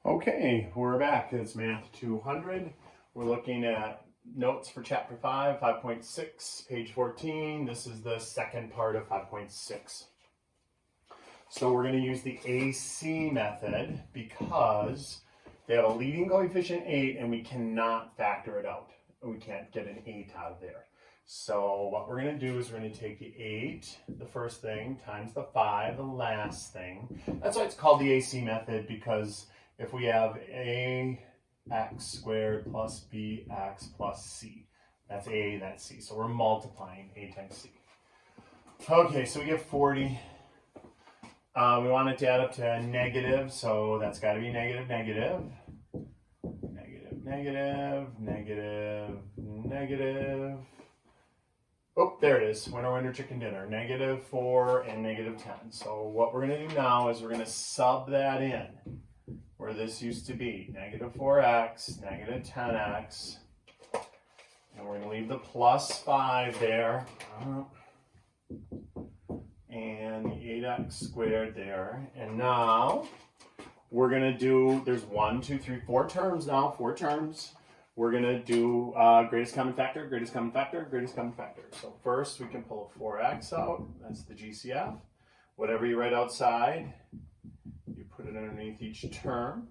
Okay, we're back. It's Math 200. We're looking at notes for Chapter 5, 5.6, page 14. This is the second part of 5.6. So we're going to use the AC method because they have a leading coefficient 8 and we cannot factor it out. We can't get an 8 out of there. So what we're going to do is we're going to take the 8, the first thing, times the 5, the last thing. That's why it's called the AC method, because if we have ax squared plus bx plus c, that's a, that's c. So we're multiplying a times c. Okay, so we get 40. We want it to add up to negative, so that's got to be negative, negative. Negative, negative, negative, negative. Oh, there it is. Winner, winner, chicken dinner. Negative 4 and negative 10. So what we're going to do now is we're going to sub that in where this used to be, negative 4x, negative 10x, and we're going to leave the plus 5 there, and the 8x squared there, and now we're going to do, there's 1, 2, 3, 4 terms now, 4 terms. We're going to do greatest common factor, greatest common factor, greatest common factor. So first we can pull a 4x out, that's the GCF. Whatever you write outside, put it underneath each term,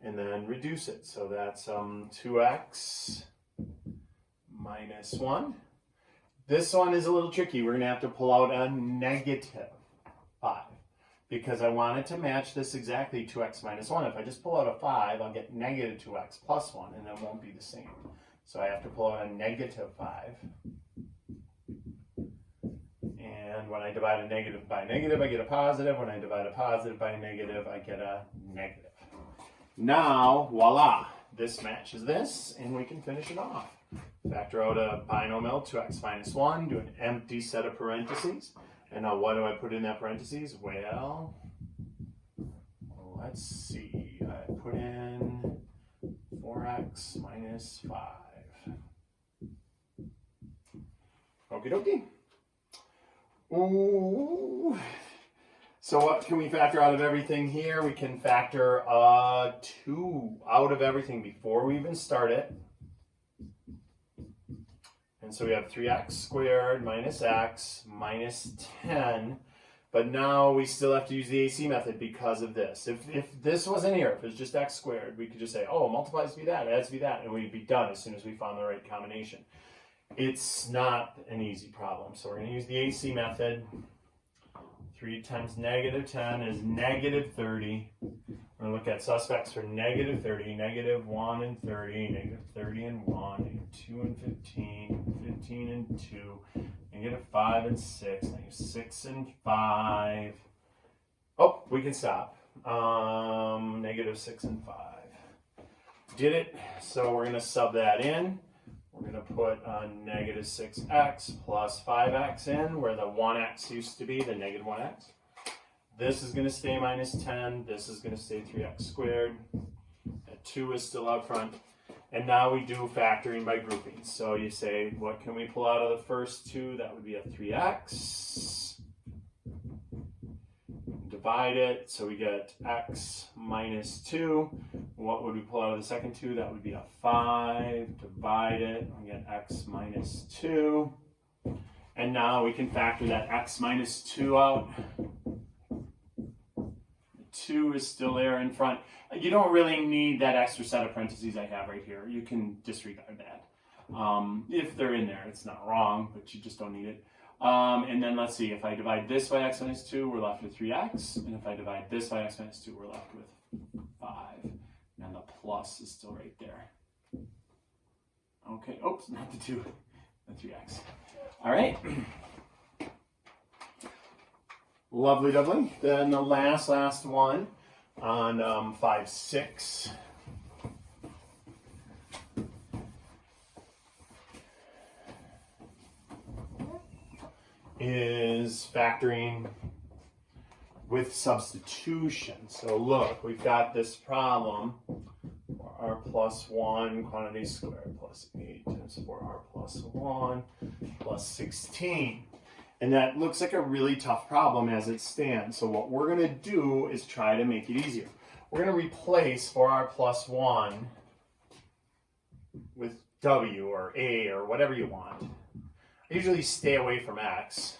and then reduce it. So that's 2x minus 1. This one is a little tricky. We're going to have to pull out a negative 5 because I want it to match this exactly, 2x minus 1. If I just pull out a 5, I'll get negative 2x plus 1, and it won't be the same. So I have to pull out a negative 5. And when I divide a negative by a negative, I get a positive. When I divide a positive by a negative, I get a negative. Now, voila, this matches this, and we can finish it off. Factor out a binomial, 2x minus 1, do an empty set of parentheses. And now what do I put in that parentheses? Well, let's see. I put in 4x minus 5. Okie dokie. Ooh. So what can we factor out of everything here? We can factor 2 out of everything before we even start it. And so we have 3x squared minus x minus 10. But now we still have to use the AC method because of this. If this wasn't here, if it was just x squared, we could just say, oh, multiplies be that, adds be that, and we'd be done as soon as we found the right combination. It's not an easy problem, so we're going to use the AC method. 3 times negative 10 is negative 30. We're going to look at suspects for negative 30, negative 1 and 30, negative 30 and 1, negative 2 and 15, 15 and 2, negative 5 and 6, negative 6 and 5. Oh, we can stop. Negative 6 and 5. Did it, so we're going to sub that in. We're going to put negative 6x plus 5x in where the 1x used to be, the negative 1x. This is going to stay minus 10. This is going to stay 3x squared. That 2 is still out front. And now we do factoring by grouping. So you say, what can we pull out of the first 2? That would be a 3x. Divide it, so we get x minus 2. What would we pull out of the second 2? That would be a 5. Divide it, we get x minus 2. And now we can factor that x minus 2 out. The 2 is still there in front. You don't really need that extra set of parentheses I have right here. You can disregard that. If they're in there, it's not wrong, but you just don't need it. And then let's see, if I divide this by x minus 2, we're left with 3x. And if I divide this by x minus 2, we're left with 5. And the plus is still right there. Okay, oops, not the 2, the 3x. All right. Lovely, lovely. Then the last one on 5.6. Is factoring with substitution. So look, we've got this problem, r plus 1 quantity squared plus 8 times 4r plus 1 plus 16. And that looks like a really tough problem as it stands. So what we're going to do is try to make it easier. we're going to replace 4r plus 1 with w or a or whatever you want. I usually stay away from x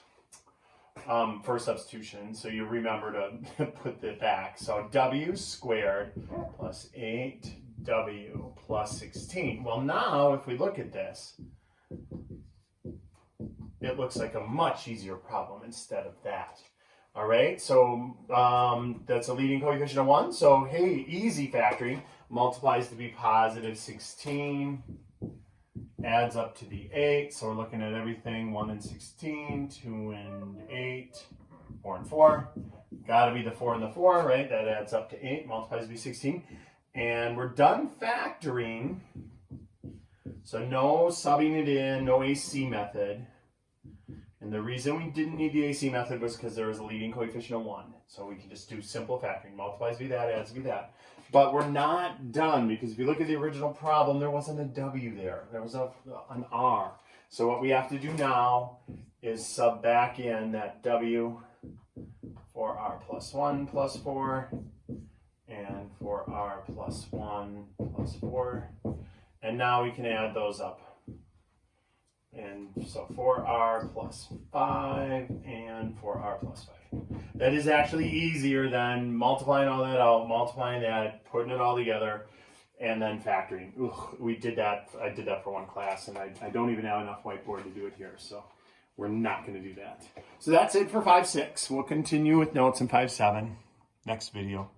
for substitution, so you remember to put it back. So w squared plus 8w plus 16. Well, now if we look at this, it looks like a much easier problem instead of that. All right, so that's a leading coefficient of 1. So, hey, easy factoring. Multiplies to be positive 16. Adds up to the 8. So we're looking at everything 1 and 16, 2 and 8, 4 and 4. Got to be the 4 and the 4, right? That adds up to 8. Multiplies to be 16. And we're done factoring. So no subbing it in, no AC method. And the reason we didn't need the AC method was because there was a leading coefficient of 1. So we can just do simple factoring. Multiplies be that, adds be that. But we're not done, because if you look at the original problem, there wasn't a W there. There was an R. So what we have to do now is sub back in that W for R plus 1 plus 4 and for R plus 1 plus 4. And now we can add those up. And so 4r plus 5 and 4r plus 5. That is actually easier than multiplying all that out, multiplying that, putting it all together, and then factoring. Ugh, we did that. I did that for one class, and I don't even have enough whiteboard to do it here, so we're not going to do that. So that's it for 5-6. We'll continue with notes in 5-7 next video.